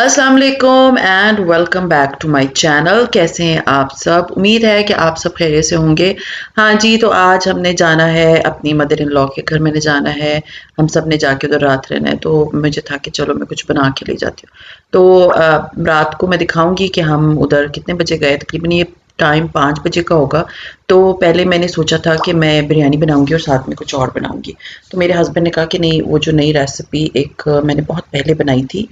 अस्सलाम वालेकुम and welcome back to my channel. कैसे हैं आप सब? उम्मीद है कि आप सब खैरियत से होंगे। हाँ जी, तो आज हमने जाना है अपनी मदर इन लॉ के घर। मैंने जाना है, हम सब ने जाके उधर रात रहना है। तो मुझे था कि चलो मैं कुछ बना के ले जाती हूँ। तो रात को मैं दिखाऊंगी कि हम उधर कितने बजे गए। तकरीबन ये टाइम 5 बजे का होगा। तो पहले मैंने सोचा था कि मैं बिरयानी बनाऊंगी और साथ में कुछ और बनाऊंगी। तो मेरे हस्बैंड ने कहा कि नहीं, वो जो नई रेसिपी एक मैंने बहुत पहले बनाई थी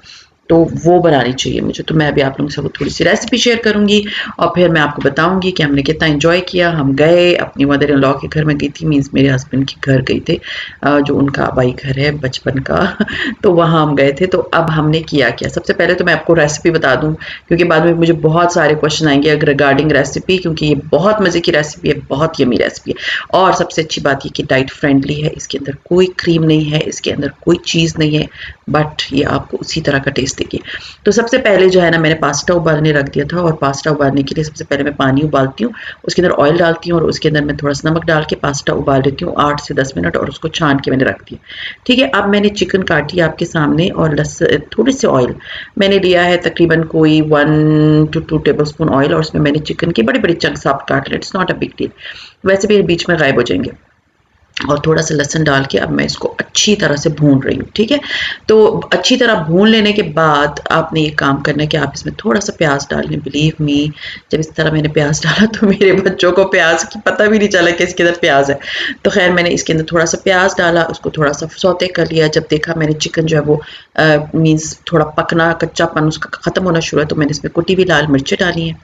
तो वो बनानी चाहिए मुझे। तो मैं अभी आप लोगों से वो थोड़ी सी रेसिपी शेयर करूंगी और फिर मैं आपको बताऊंगी कि हमने कितना एंजॉय किया। हम गए अपनी मदर इन लॉ के घर में गई थी, मीन्स मेरे हस्बैंड के घर गई थे, जो उनका आबाई घर है बचपन का। तो वहाँ हम गए थे। तो अब हमने किया क्या, सबसे पहले तो मैं आपको रेसिपी बता दूं, क्योंकि बाद में मुझे बहुत सारे क्वेश्चन आएंगे रिगार्डिंग रेसिपी, क्योंकि ये बहुत मज़े की रेसिपी है, बहुत यमी रेसिपी है। और सबसे अच्छी बात ये कि डाइट फ्रेंडली है, इसके अंदर कोई क्रीम नहीं है, इसके अंदर कोई चीज़ नहीं है, बट ये आपको उसी तरह का टेस्ट देगी। तो सबसे पहले जो है ना, मैंने पास्ता उबालने रख दिया था, और पास्ता उबालने के लिए सबसे पहले मैं पानी उबालती हूँ, उसके अंदर ऑयल डालती हूँ और उसके अंदर मैं थोड़ा सा नमक डाल के पास्ता उबाल देती हूँ 8 से 10 मिनट, और उसको छान के मैंने रख दिया। ठीक है, अब मैंने चिकन काटी आपके सामने, और थोड़ी सी ऑयल मैंने लिया है, तकरीबन कोई 1 to 2 टेबल स्पून ऑयल, और उसमें मैंने चिकन के बड़े बड़े चंक्स आप काट लें, it's not a big deal, वैसे भी बीच में गायब हो जाएंगे। और थोड़ा सा लहसुन डाल के अब मैं इसको अच्छी तरह से भून रही हूँ। ठीक है, तो अच्छी तरह भून लेने के बाद आपने ये काम करना है कि आप इसमें थोड़ा सा प्याज डाल लें। बिलीव मी, जब इस तरह मैंने प्याज डाला तो मेरे बच्चों को प्याज की पता भी नहीं चला कि इसके अंदर प्याज है। तो खैर मैंने इसके अंदर थोड़ा सा प्याज डाला, उसको थोड़ा सा सौते कर लिया। जब देखा मैंने चिकन जो है वो मीन्स थोड़ा पकना, कच्चापन उसका ख़त्म होना शुरू है, तो मैंने इसमें कुटी हुई लाल मिर्चें डाली हैं,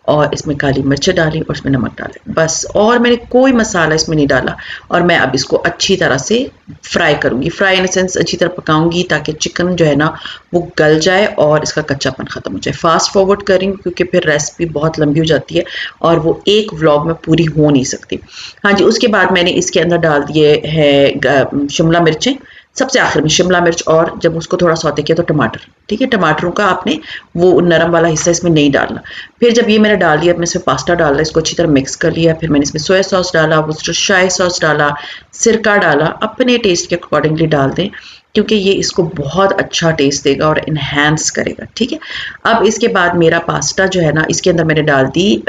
और इसमें काली मिर्च डाली, और इसमें नमक डाले, बस। और मैंने कोई मसाला इसमें नहीं डाला। और मैं अब इसको अच्छी तरह से फ्राई करूँगी, फ्राई इन सेंस अच्छी तरह पकाऊंगी, ताकि चिकन जो है ना वो गल जाए और इसका कच्चापन ख़त्म हो जाए। फास्ट फॉरवर्ड करेंगे क्योंकि फिर रेसिपी बहुत लंबी हो जाती है और वो एक व्लॉग में पूरी हो नहीं सकती। हाँ जी, उसके बाद मैंने इसके अंदर डाल दिए है शिमला मिर्चें, सबसे आखिर में शिमला मिर्च, और जब उसको थोड़ा सौते किया तो टमाटर। ठीक है, टमाटरों का आपने वो नरम वाला हिस्सा इसमें नहीं डालना। फिर जब ये मैंने डाल दिया, मैं इसमें पास्ता डाला, इसको अच्छी तरह मिक्स कर लिया। फिर मैंने इसमें सोया सॉस डाला, वुस्टरशायर सॉस डाला, सिरका डाला, अपने टेस्ट के अकॉर्डिंगली डाल दें, क्योंकि ये इसको बहुत अच्छा टेस्ट देगा और इन्हेंस करेगा। ठीक है, अब इसके बाद मेरा पास्ता जो है ना, इसके अंदर मैंने डाल दी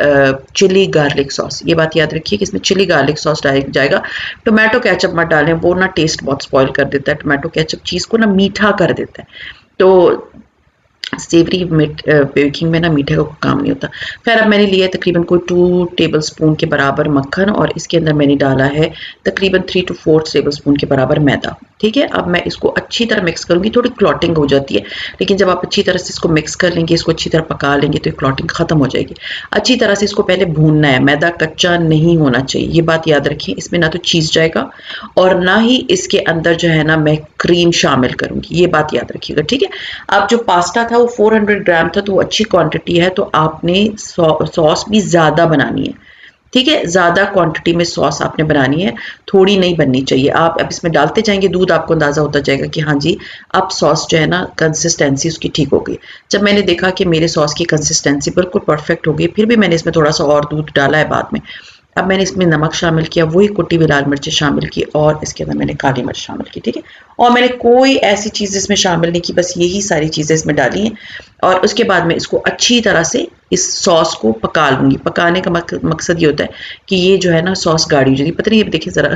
चिली गार्लिक सॉस। ये बात याद रखिए कि इसमें चिली गार्लिक सॉस डाल जाएगा। टोमेटो केचप मत डालें, वो ना टेस्ट बहुत स्पॉइल कर देता है। टोमेटो केचप चीज़ को ना मीठा कर देता है, तो सेवरी बेकिंग में ना मीठे का कोई काम नहीं होता। खैर अब मैंने लिया है तकरीबन कोई 2 टेबल स्पून के बराबर मक्खन, और इसके अंदर मैंने डाला है तकरीबन 3 to 4 टेबल स्पून के बराबर मैदा। ठीक है, अब मैं इसको अच्छी तरह मिक्स करूंगी। थोड़ी क्लॉटिंग हो जाती है, लेकिन जब आप अच्छी तरह से इसको मिक्स कर लेंगे, इसको अच्छी तरह पका लेंगे, तो क्लॉटिंग खत्म हो जाएगी। अच्छी तरह से इसको पहले भूनना है, मैदा कच्चा नहीं होना चाहिए, ये बात याद रखिए। इसमें ना तो चीज़ जाएगा और ना ही इसके अंदर जो है ना मैं क्रीम शामिल करूंगी, ये बात याद रखिएगा। ठीक है, अब जो पास्ता था वो 400 ग्राम था, तो वो अच्छी क्वांटिटी है, तो आपने सॉस भी ज़्यादा बनानी है। ठीक है, ज़्यादा क्वांटिटी में सॉस आपने बनानी है, थोड़ी नहीं बननी चाहिए। आप अब इसमें डालते जाएंगे दूध, आपको अंदाज़ा होता जाएगा कि हाँ जी, अब सॉस जो है ना कंसिस्टेंसी उसकी ठीक हो गई। जब मैंने देखा कि मेरे सॉस की कंसिस्टेंसी बिल्कुल परफेक्ट हो गई, फिर भी मैंने इसमें थोड़ा सा और दूध डाला है बाद में। अब मैंने इसमें नमक शामिल किया, वही कुटी हुई लाल मिर्चें शामिल की, और इसके अंदर मैंने काली मिर्च शामिल की। ठीक है, और मैंने कोई ऐसी चीज़ इसमें शामिल नहीं की, बस यही सारी चीज़ें इसमें डाली हैं। और उसके बाद मैं इसको अच्छी तरह से इस सॉस को पका लूँगी। पकाने का मकसद ये होता है कि ये जो है ना सॉस गाढ़ी हो जाएगी। पता नहीं, ये देखिए ज़रा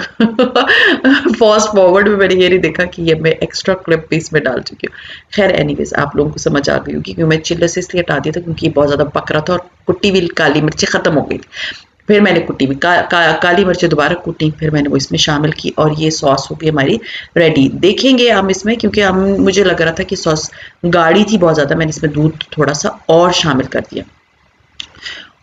फास्ट फॉरवर्ड में मैंने ये नहीं देखा कि ये मैं एक्स्ट्रा क्लिप भी इसमें डाल चुकी हूँ। खैर एनीवेज, आप लोगों को समझ आ गई होगी, क्योंकि मैं चिल्ले से इसलिए हटा दिया था क्योंकि ये बहुत ज़्यादा पक रहा था और कुटी हुई काली मिर्चें ख़त्म हो गई थी। फिर मैंने कुटी हुई काली मिर्चें दोबारा कुटी, फिर मैंने वो इसमें शामिल की, और ये सॉस हो गई हमारी रेडी। देखेंगे हम इसमें, क्योंकि हम मुझे लग रहा था कि सॉस गाढ़ी थी बहुत ज़्यादा, मैंने इसमें दूध थोड़ा सा और शामिल कर दिया,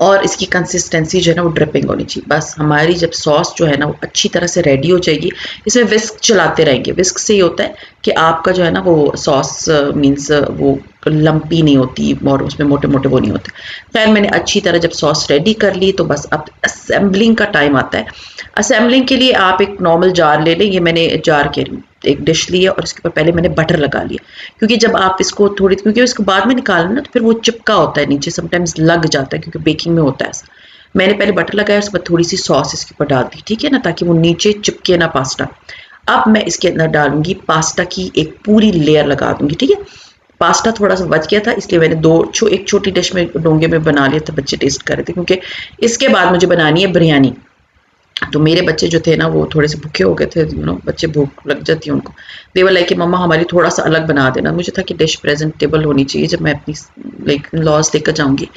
और इसकी कंसिस्टेंसी जो है ना वो ड्रिपिंग होनी चाहिए। बस हमारी जब सॉस जो है ना वो अच्छी तरह से रेडी हो जाएगी, इसमें विस्क चलाते रहेंगे। विस्क से ये होता है कि आपका जो है ना वो सॉस मीन्स वो लंपी नहीं होती और उसमें मोटे मोटे वो नहीं होते। खैर मैंने अच्छी तरह जब सॉस रेडी कर ली, तो बस अब असेंबलिंग का टाइम आता है। असेंबलिंग के लिए आप एक नॉर्मल जार ले लें, ये मैंने जार के एक डिश ली है, और इसके ऊपर पहले मैंने बटर लगा लिया, क्योंकि जब आप इसको थोड़ी, क्योंकि इसको बाद में निकालना ना, तो फिर वो चिपका होता है नीचे, समटाइम्स लग जाता है, क्योंकि बेकिंग में होता है ऐसा। मैंने पहले बटर लगाया, उसके बाद थोड़ी सी सॉस इसके ऊपर डाल दी, ठीक है ना, ताकि वो नीचे चिपके ना पास्ता। अब मैं इसके अंदर डालूंगी पास्ता की एक पूरी लेयर लगा दूंगी। ठीक है, पास्ता थोड़ा सा बच गया था, इसलिए मैंने एक छोटी डिश में डोंगे में बना लिया था, बच्चे टेस्ट कर रहे थे, क्योंकि इसके बाद मुझे बनानी है बिरयानी। तो मेरे बच्चे जो थे ना वो थोड़े से भूखे हो गए थे, बच्चे भूख लग जाती है उनको। दे वर लाइक कि मम्मा हमारी थोड़ा सा अलग बना देना। मुझे था कि डिश प्रेजेंटेबल होनी चाहिए जब मैं अपनी लाइक लॉस लेकर जाऊंगी।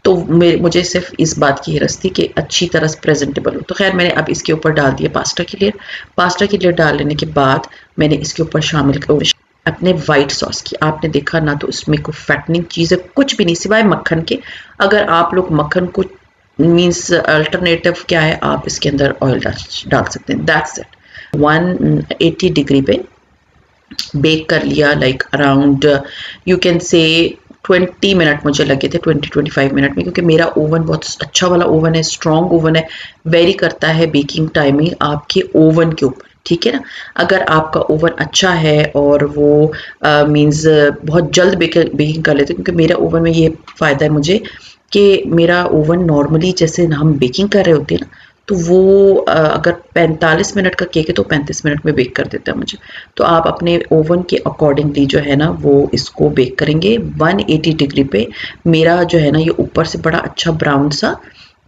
तो मुझे सिर्फ इस बात की हिरस थी कि अच्छी तरह से प्रेजेंटेबल हो। तो खैर मैंने अब इसके ऊपर डाल दिया पास्ता के लिए। पास्ता के लिए डाल लेने के बाद मैंने इसके ऊपर शामिल अपने वाइट सॉस की। आपने देखा ना तो इसमें कोई फैटनिंग चीज़ है कुछ भी नहीं सिवाय मक्खन के। अगर आप लोग मक्खन को मीन्स अल्टरनेटिव क्या है, आप इसके अंदर ऑयल डाल सकते हैं। That's it. 180 डिग्री पे बेक कर लिया, like around you can say 20 minute मुझे लगे थे, 20-25 मिनट में, क्योंकि मेरा ओवन बहुत अच्छा वाला ओवन है, स्ट्रॉन्ग ओवन है। वेरी करता है बेकिंग टाइमिंग आपके ओवन के ऊपर, ठीक है ना। अगर आपका ओवन अच्छा है और वो मीन्स बहुत जल्द बेकिंग कर लेते, क्योंकि मेरा ओवन में ये फ़ायदा है मुझे कि मेरा ओवन नॉर्मली जैसे हम बेकिंग कर रहे होते हैं ना, तो वो अगर 45 मिनट का केक है तो 35 मिनट में बेक कर देता है मुझे। तो आप अपने ओवन के अकॉर्डिंगली जो है ना वो इसको बेक करेंगे 180 डिग्री पे। मेरा जो है ना ये ऊपर से बड़ा अच्छा ब्राउन सा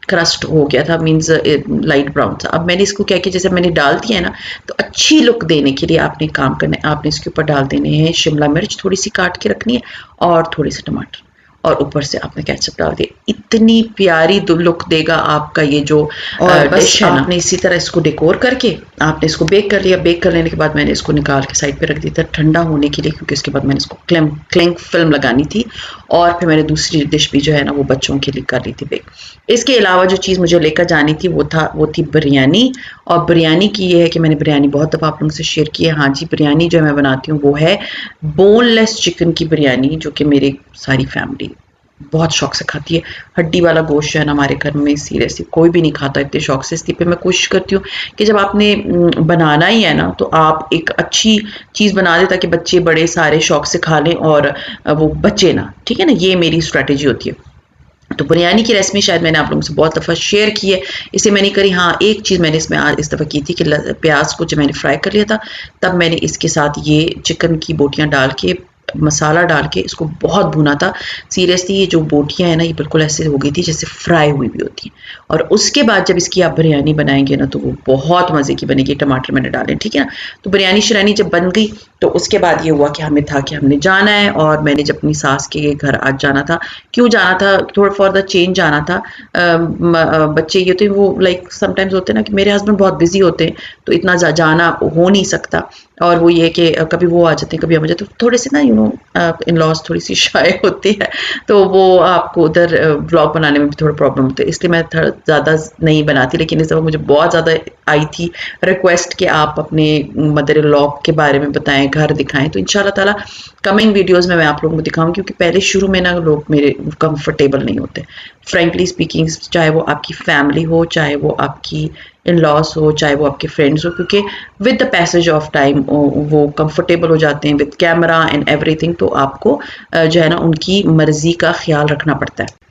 क्रस्ट हो गया था, मीन्स लाइट ब्राउन सा। अब मैंने इसको क्या किया, जैसे मैंने डाल दिया है ना, तो अच्छी लुक देने के लिए आपने काम करना है, आपने इसके ऊपर डाल देने हैं शिमला मिर्च, थोड़ी सी काट के रखनी है, और थोड़े से टमाटर, और ऊपर से आपने केचप डाल दिया। इतनी प्यारी लुक देगा आपका ये जो डिश है ना। आपने इसी तरह इसको डेकोर करके आपने इसको बेक कर लिया। बेक कर लेने के बाद मैंने इसको निकाल के साइड पे रख दिया था ठंडा होने के लिए, क्योंकि इसके बाद मैंने इसको क्लिंग फिल्म लगानी थी, और फिर मैंने दूसरी डिश भी जो है ना वो बच्चों के लिए कर ली थी बेक। इसके अलावा जो चीज़ मुझे लेकर जानी थी वो थी बिरयानी। और बिरयानी की ये है कि मैंने बिरयानी बहुत दफ़ा आप लोगों से शेयर की है। हाँ जी, बिरयानी जो मैं बनाती हूँ वो है बोनलेस चिकन की बिरयानी, जो कि मेरी सारी फैमिली बहुत शौक से खाती है। हड्डी वाला गोश्त जो है ना हमारे घर में सीरियसली कोई भी नहीं खाता इतने शौक से। इसलिए मैं कोशिश करती हूँ कि जब आपने बनाना ही है ना तो आप एक अच्छी चीज़ बना दें ताकि बच्चे बड़े सारे शौक से खा लें और वो बचे ना, ठीक है ना। ये मेरी स्ट्रैटेजी होती है। तो बिरयानी की रेसिपी शायद मैंने आप लोगों से बहुत दफ़ा शेयर की है, इसे मैंने करी। हाँ, एक चीज़ मैंने इसमें आज इस दफ़ा की थी कि प्याज को जब मैंने फ्राई कर लिया था तब मैंने इसके साथ ये चिकन की बोटियाँ डाल के मसाला डाल के इसको बहुत भुना था। सीरियसली ये जो बोटियाँ हैं ना ये बिल्कुल ऐसे हो गई थी जैसे फ्राई हुई भी होती हैं। और उसके बाद जब इसकी आप बिरयानी बनाएंगे ना तो वो बहुत मज़े की बनेगी। टमाटर मैंने डाले, ठीक है ना। तो बिरयानी शिरानी जब बन गई तो उसके बाद ये हुआ कि हमें था कि हमने जाना है, और मैंने जब अपनी सास के घर आज जाना था। क्यों जाना था, थोड़ा फॉर द चेंज जाना था। बच्चे ये तो वो लाइक समटाइम्स होते हैं ना कि मेरे हस्बैंड बहुत बिजी होते हैं तो इतना जाना हो नहीं सकता, और वो ये कि कभी वो आ जाते हैं कभी हम आ जाते हैं, थोड़े से ना इन लॉज थोड़ी सी शाय होती है, तो वो आपको उधर व्लॉग बनाने में भी थोड़ा प्रॉब्लम होती है, इसलिए मैं ज़्यादा नहीं बनाती। लेकिन इस दफ़ा मुझे बहुत ज़्यादा आई थी रिक्वेस्ट कि आप अपने मदर इन लॉ के बारे में बताएं, घर दिखाएं। तो इंशाल्लाह ताला कमिंग वीडियोस में मैं आप लोगों को दिखाऊं, क्योंकि पहले शुरू में ना लोग मेरे कंफर्टेबल नहीं होते, फ्रेंकली स्पीकिंग, चाहे वो आपकी फैमिली हो, चाहे वो आपकी इन लॉस हो, चाहे वो आपके फ्रेंड्स हो, क्योंकि with the passage of time वो कंफर्टेबल हो जाते हैं विद कैमरा एंड एवरीथिंग। तो आपको जो है ना उनकी मर्जी का ख्याल रखना पड़ता है।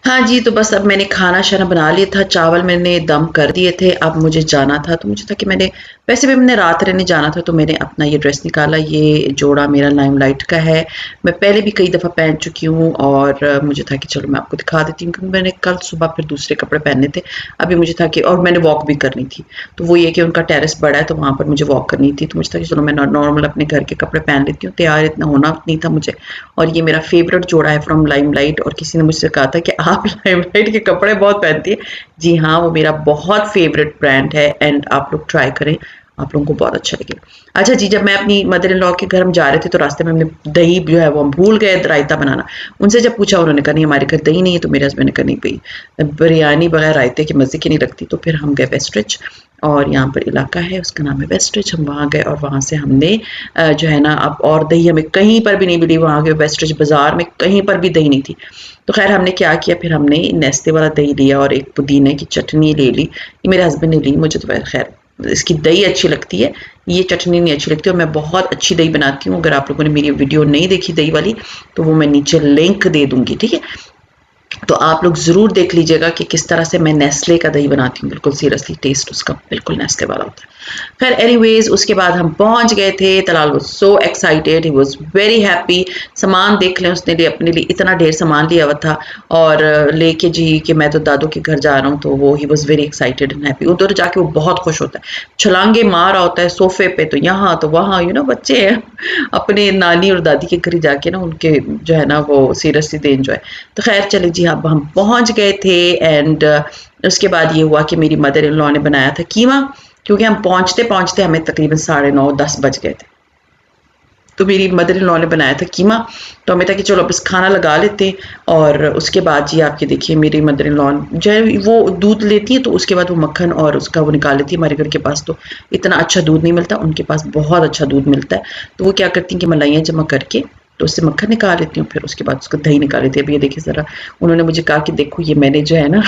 हाँ जी, तो बस अब मैंने खाना शाना बना लिया था, चावल मैंने दम कर दिए थे। अब मुझे जाना था, तो मुझे था कि मैंने वैसे भी मैंने रात रहने जाना था, तो मैंने अपना ये ड्रेस निकाला। ये जोड़ा मेरा लाइमलाइट का है, मैं पहले भी कई दफ़ा पहन चुकी हूँ, और मुझे था कि चलो मैं आपको दिखा देती हूँ, क्योंकि मैंने कल सुबह फिर दूसरे कपड़े पहने थे। अभी मुझे था कि, और मैंने वॉक भी करनी थी, तो वो ये कि उनका टेरेस बड़ा है तो वहाँ पर मुझे वॉक करनी थी, तो मुझे था कि चलो मैं नॉर्मल अपने घर के कपड़े पहन लेती हूँ, तैयार इतना होना नहीं था मुझे। और ये मेरा फेवरेट जोड़ा है फ्रॉम लाइमलाइट, और किसी ने मुझसे कहा था कि आप लाइमलाइट के कपड़े बहुत पहनती है। जी हाँ, वो मेरा बहुत फेवरेट ब्रांड है, एंड आप लोग ट्राई करें, आप लोगों को बहुत अच्छा लगेगा। अच्छा जी, जब मैं अपनी मदर इन लॉ के घर हम जा रहे थे तो रास्ते में हमने दही जो है वो हम भूल गए रायता बनाना। उनसे जब पूछा उन्होंने कहा नहीं हमारे घर दही नहीं है, तो मेरे हस्बैंड ने कहा नहीं भाई बिरयानी बगैर रायते के मज़े की नहीं लगती। तो फिर हम गए वेस्टरिच, और यहाँ पर इलाका है उसका नाम है वेस्टरिच। हम वहाँ गए और वहाँ से हमने जो है ना, अब और दही हमें कहीं पर भी नहीं मिली। वहाँ के वेस्टरिच बाज़ार में कहीं पर भी दही नहीं थी। तो खैर हमने क्या किया, फिर हमने नेस्ते वाला दही लिया और एक पुदीने की चटनी ले ली। ये मेरे हस्बैंड ने ली, मुझे तो खैर इसकी दही अच्छी लगती है, ये चटनी नहीं अच्छी लगती। और मैं बहुत अच्छी दही बनाती हूँ। अगर आप लोगों ने मेरी वीडियो नहीं देखी दही वाली तो वो मैं नीचे लिंक दे दूँगी, ठीक है। तो आप लोग ज़रूर देख लीजिएगा कि किस तरह से मैं नेस्ले का दही बनाती हूँ। बिल्कुल सीरियसली टेस्ट उसका बिल्कुल नेस्ले वाला होता है। फिर एनीवेज उसके बाद हम पहुंच गए थे। Talal was so excited, he was very happy. सामान देख लें, उसने लिए अपने लिए इतना ढेर सामान लिया हुआ था और लेके जी कि मैं तो दादू के घर जा रहा हूँ, तो वो he was very excited and happy. उधर जाके वो बहुत खुश होता है, छलांगे मार रहा होता है सोफे पे, तो यहाँ तो वहाँ, बच्चे हैं अपने नानी और दादी के घर ही जाके ना उनके जो है ना वो सीरियसली दे एंजॉय। तो खैर चले जी, अब हम पहुंच गए थे एंड उसके बाद ये हुआ कि मेरी मदर इन लॉ ने बनाया था कीमा, क्योंकि हम पहुंचते पहुंचते हमें तकरीबन 9:30-10 बज गए थे। तो मेरी मदर इन लॉ ने बनाया था कीमा, तो हमें था कि चलो अब इस खाना लगा लेते हैं। और उसके बाद जी आपके देखिए मेरी मदर इन लॉ जो है वो दूध लेती है, तो उसके बाद वो मक्खन और उसका वो निकाल लेती है। हमारे घर के पास तो इतना अच्छा दूध नहीं मिलता, उनके पास बहुत अच्छा दूध मिलता है। तो वो क्या करती हैं कि मलाइयाँ जमा करके तो उससे मक्खन निकाल लेती हूँ, फिर उसके बाद उसको दही निकाल लेती है। अब ये देखिए ज़रा, उन्होंने मुझे कहा कि देखो ये मैंने जो है ना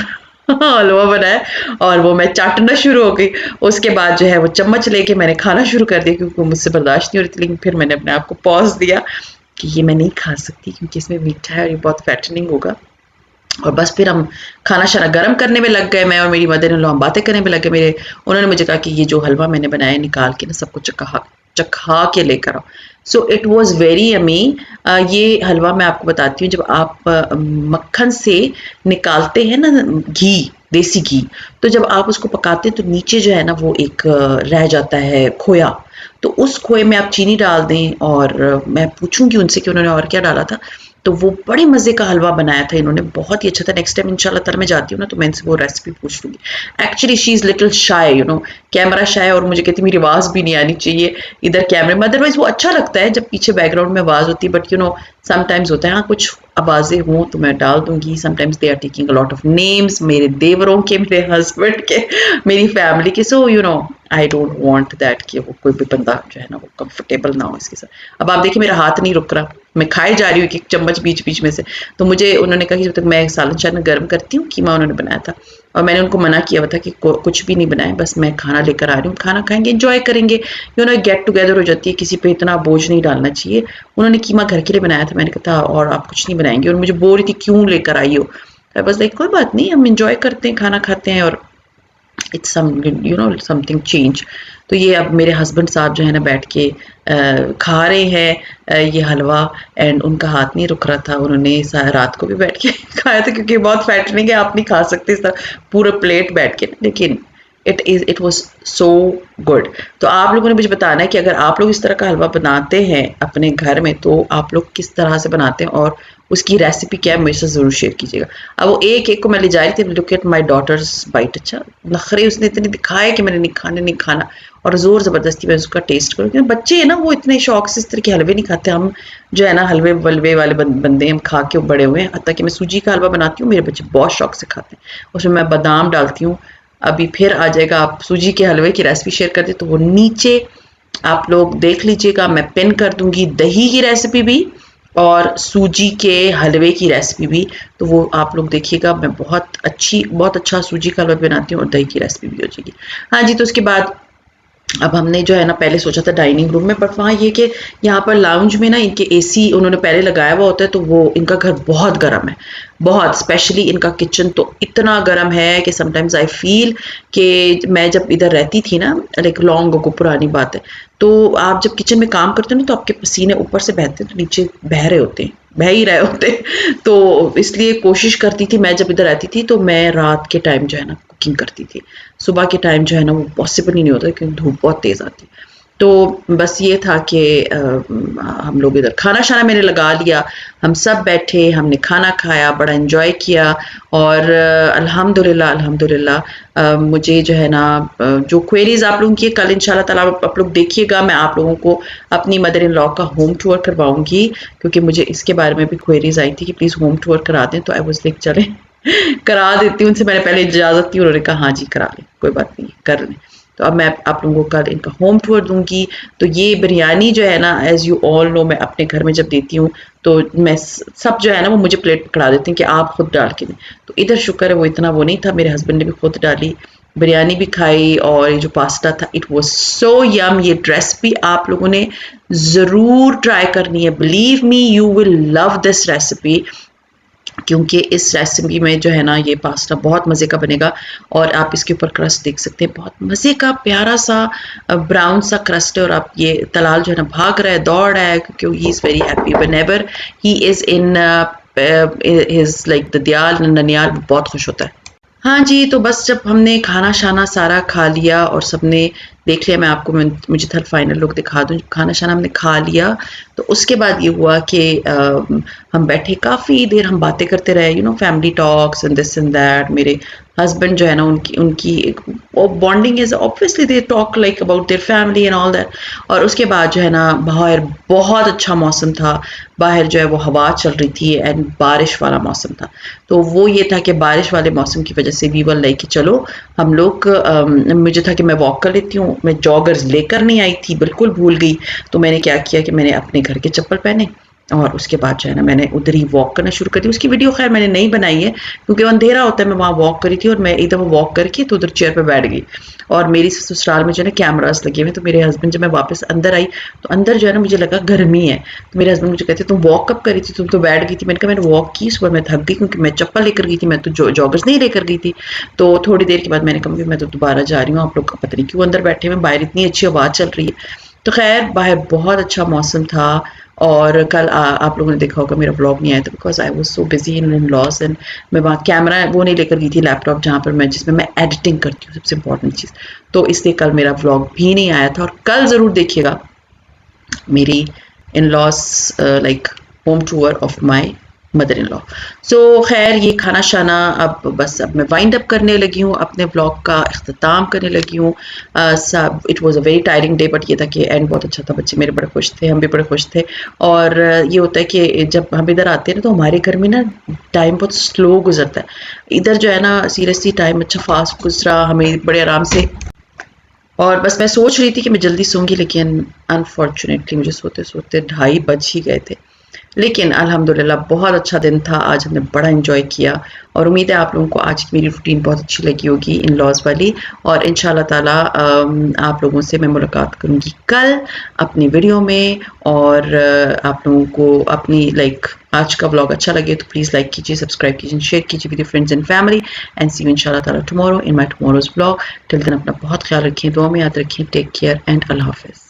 हलवा बनाया, और वो मैं चाटना शुरू हो गई। उसके बाद जो है वो चम्मच लेके मैंने खाना शुरू कर दिया, क्योंकि मुझसे बर्दाश्त नहीं हो रही थी। लेकिन फिर मैंने अपने आप को पॉज दिया कि ये मैं नहीं खा सकती, क्योंकि इसमें मीठा है और ये बहुत फैटनिंग होगा। और बस फिर हम खाना शाना गर्म करने में लग गए, मैं और मेरी मदर इन लॉ हम बातें करने में लग गए। उन्होंने मुझे कहा कि ये जो हलवा मैंने बनाया निकाल के ना सबको चखा चखा के लेकर आओ। So it was very yummy. ये हलवा मैं आपको बताती हूँ, जब आप मक्खन से निकालते हैं ना घी, देसी घी, तो जब आप उसको पकाते हैं तो नीचे जो है ना वो एक रह जाता है खोया। तो उस खोए में आप चीनी डाल दें, और मैं पूछूंगी उनसे कि उन्होंने और क्या डाला था। तो वो बड़े मज़े का हलवा बनाया था इन्होंने, बहुत ही अच्छा था। नेक्स्ट टाइम इंशाल्लाह ताला मैं जाती हूँ ना, तो मैं इनसे वो रेसिपी पूछ लूँगी। Actually she is little shy, camera shy, और मुझे कहती मेरी आवाज़ भी नहीं आनी चाहिए इधर कैमरे में। अदरवाइज़ वो अच्छा लगता है जब पीछे बैकग्राउंड में आवाज़ होती है, बट समटाइम्स होता है, हाँ कुछ आवाज़ें हों तो मैं डाल दूँगी। Sometimes they are taking a lot of names, मेरे देवरों के, मेरे हस्बैंड के, मेरी फैमिली के। So I don't want that कि वो कोई भी बंदा जो है ना वो कंफर्टेबल ना हो इसके साथ। अब आप देखिए मेरा हाथ नहीं रुक रहा, मैं खाई जा रही हूँ एक चम्मच बीच बीच में से। तो मुझे उन्होंने कहा कि जब तक मैं सालन शालन गर्म करती हूँ, कीमा उन्होंने बनाया था, और मैंने उनको मना किया हुआ था कि कुछ भी नहीं बनाए, बस मैं खाना लेकर आ रही हूँ, खाना खाएंगे, एंजॉय करेंगे। गेट टुगेदर हो जाती है, किसी पे इतना बोझ नहीं डालना चाहिए। उन्होंने कीमा घर के लिए बनाया था, मैंने कहा था और आप कुछ नहीं बनाएंगे, और मुझे बोल रही थी क्यों लेकर आई हो। बस लाइक कोई बात नहीं, हम इंजॉय करते हैं, खाना खाते हैं, और इट्स समथिंग चेंज। तो ये अब मेरे हस्बैंड साहब जो है ना बैठ के खा रहे हैं ये हलवा, एंड उनका हाथ नहीं रुक रहा था, उन्होंने रात को भी बैठ के खाया था, क्योंकि बहुत फैटनिंग है, आप नहीं खा सकते इस तरह पूरा प्लेट बैठ के, लेकिन इट वॉज सो गुड। तो आप लोगों ने मुझे बताना है कि अगर आप लोग इस तरह का हलवा बनाते हैं अपने घर में, तो आप लोग किस तरह से बनाते हैं और उसकी रेसिपी क्या है, मेरे से ज़रूर शेयर कीजिएगा। अब वो एक एक को मैं ले जा रही थी, look at my daughter's bite. अच्छा नखरे उसने इतने दिखाए कि मैंने नहीं खाना, और ज़ोर ज़बरदस्ती मैं उसका टेस्ट करूँ, क्योंकि बच्चे हैं ना वो इतने शौक से इस तरह के हलवे नहीं खाते। हम जो है ना हलवे वलवे वाले बंदे, हम खा के बड़े हुए हैं। हत्ता कि मैं सूजी का हलवा बनाती हूँ, मेरे बच्चे बहुत शौक से खाते हैं, उसमें मैं बादाम डालती हूँ। अभी फिर आ जाएगा, आप सूजी के हलवे की रेसिपी शेयर कर दे तो वो नीचे आप लोग देख लीजिएगा, मैं पिन कर दूंगी दही की रेसिपी भी और सूजी के हलवे की रेसिपी भी। तो वो आप लोग देखिएगा, मैं बहुत अच्छा सूजी का हलवा बनाती हूँ, और दही की रेसिपी भी हो जाएगी। हाँ जी, तो उसके बाद अब हमने जो है ना पहले सोचा था डाइनिंग रूम में, बट वहाँ ये कि यहाँ पर लाउंज में ना इनके एसी उन्होंने पहले लगाया हुआ होता है, तो वो इनका घर बहुत गर्म है, बहुत। स्पेशली इनका किचन तो इतना गर्म है कि समटाइम्स आई फील कि मैं जब इधर रहती थी ना, लाइक लॉन्ग अगो, पुरानी बात है, तो आप जब किचन में काम करते हो ना, तो आपके पसीने ऊपर से बहते हैं, तो नीचे बह रहे होते हैं, बह ही रहे होते। तो इसलिए कोशिश करती थी, मैं जब इधर रहती थी तो मैं रात के टाइम जो है ना कुकिंग करती थी। सुबह के टाइम जो है ना वो पॉसिबल ही नहीं होता, क्योंकि धूप बहुत तेज़ आती है। तो बस ये था कि हम लोग इधर खाना शाना मैंने लगा लिया, हम सब बैठे, हमने खाना खाया, बड़ा एंजॉय किया। और अल्हम्दुलिल्लाह अल्हम्दुलिल्लाह मुझे जो है ना जो क्वेरीज आप लोगों की कल इंशाल्लाह ताला आप लोग देखिएगा, मैं आप लोगों को अपनी मदर इन लॉ का होम टूर करवाऊंगी, क्योंकि मुझे इसके बारे में भी क्वेरीज आई थी कि प्लीज़ होम टूर करा दें। तो आई वाज लाइक चलें करा देती हूँ। उनसे मैंने पहले इजाज़त की, उन्होंने कहा हाँ जी करा लें, कोई बात नहीं कर लें। तो अब मैं आप लोगों को कल इनका होम टूर दूंगी। तो ये बिरयानी जो है ना, एज़ यू ऑल नो, मैं अपने घर में जब देती हूँ तो मैं सब जो है ना वो मुझे प्लेट पकड़ा देते हैं कि आप खुद डाल के दें। तो इधर शुक्र है वो इतना वो नहीं था, मेरे हस्बैंड ने भी खुद डाली, बिरयानी भी खाई, और ये जो पास्ता था इट वाज सो यम। ये रेसिपी आप लोगों ने ज़रूर ट्राई करनी है, believe me you will love this recipe. क्योंकि इस रेसिपी में जो है ना ये पास्ता बहुत मज़े का बनेगा। और आप इसके ऊपर क्रस्ट देख सकते हैं, बहुत मज़े का प्यारा सा ब्राउन सा क्रस्ट है। और आप ये तलाल जो है ना भाग रहा है, दौड़ रहा है, क्योंकि he is very happy whenever he is in his like ददियाल ननियाल, बहुत खुश होता है। हाँ जी, तो बस जब हमने खाना-शाना सारा खा लिया और सबने देख लिया, मैं आपको मुझे थोड़ा फाइनल लुक दिखा दूँ। खाना-शाना हमने खा लिया, तो उसके बाद ये हुआ कि हम बैठे काफ़ी देर, हम बातें करते रहे, family talks and this and that. मेरे हस्बैंड जो है ना, उनकी उनकी एक वो bonding is obviously they talk like about their family and all that. और उसके बाद जो है ना, बाहर बहुत अच्छा मौसम था, बाहर जो है वो हवा चल रही थी एंड बारिश वाला मौसम था। तो वो ये था कि बारिश वाले मौसम की वजह से वी वर लाइक कि चलो हम लोग, मुझे था कि मैं वॉक कर लेती हूँ। मैं जॉगर्स लेकर नहीं आई थी, बिल्कुल भूल गई। तो मैंने क्या किया कि मैंने अपने घर के चप्पल पहने और उसके बाद जो है ना, मैंने उधर ही वॉक करना शुरू कर दिया। उसकी वीडियो खैर मैंने नहीं बनाई है, क्योंकि अंधेरा होता है। मैं वहाँ वॉक करी थी और मैं एकदम वॉक करके तो उधर चेयर पे बैठ गई। और मेरी ससुराल में जो है ना कैमरास लगे हुए, तो मेरे हस्बैंड, जब मैं वापस अंदर आई तो अंदर जो है ना मुझे लगा गर्मी है। तो मेरे हस्बैंड मुझे कहते, तुम वॉक कब करी थी, तुम तो बैठ गई थी। मैंने कहा मैंने वॉक की, सुबह मैं थक गई क्योंकि मैं चप्पल लेकर गई थी, मैं तो जॉगर्स नहीं लेकर गई थी। तो थोड़ी देर के बाद मैंने कहा मैं तो दोबारा जा रही हूँ, आप लोग पता नहीं क्यों अंदर बैठे हुए, बाहर इतनी अच्छी हवा चल रही है। तो खैर बाहर बहुत अच्छा मौसम था। और कल आप लोगों ने देखा होगा मेरा व्लॉग नहीं आया था, because I was so busy in loss. And मैं वहाँ कैमरा वो नहीं लेकर गई थी, लैपटॉप जहाँ पर जिसमें मैं एडिटिंग करती हूँ, सबसे इंपॉर्टेंट चीज़। तो इसलिए कल मेरा व्लॉग भी नहीं आया था। और कल ज़रूर देखिएगा मेरी in laws like home tour of my mother in law. So खैर ये खाना शाना अब मैं वाइंड अप करने लगी हूँ, अपने ब्लॉग का अख्ताम करने लगी हूँ। सब it was a very tiring day, but ये था कि एंड बहुत अच्छा था, बच्चे मेरे बड़े खुश थे, हम भी बड़े खुश थे। और ये होता है कि जब हम इधर आते हैं ना, तो हमारे घर में ना टाइम बहुत स्लो गुजरता है। इधर जो है ना सीरियसली टाइम अच्छा फास्ट गुजरा, हमें बड़े आराम से। और बस मैं सोच रही थी कि मैं जल्दी सोऊंगी, लेकिन अनफॉर्चुनेटली मुझे सोते सोते 2:30 बज ही गए थे। लेकिन अल्हम्दुलिल्लाह बहुत अच्छा दिन था, आज हमने बड़ा एंजॉय किया। और उम्मीद है आप लोगों को आज की मेरी रूटीन बहुत अच्छी लगी होगी इन लॉज वाली। और इंशाल्लाह ताला आप लोगों से मैं मुलाकात करूँगी कल अपनी वीडियो में। और आप लोगों को अपनी लाइक आज का व्लॉग अच्छा लगे तो प्लीज़ लाइक कीजिए, सब्सक्राइब कीजिए, शेयर कीजिए with your friends and family. And see you इंशाल्लाह ताला tomorrow in my tomorrow's vlog. Till then अपना बहुत ख्याल रखिए, दुआ में याद रखिए। टेक केयर एंड अल्लाह हाफिज़।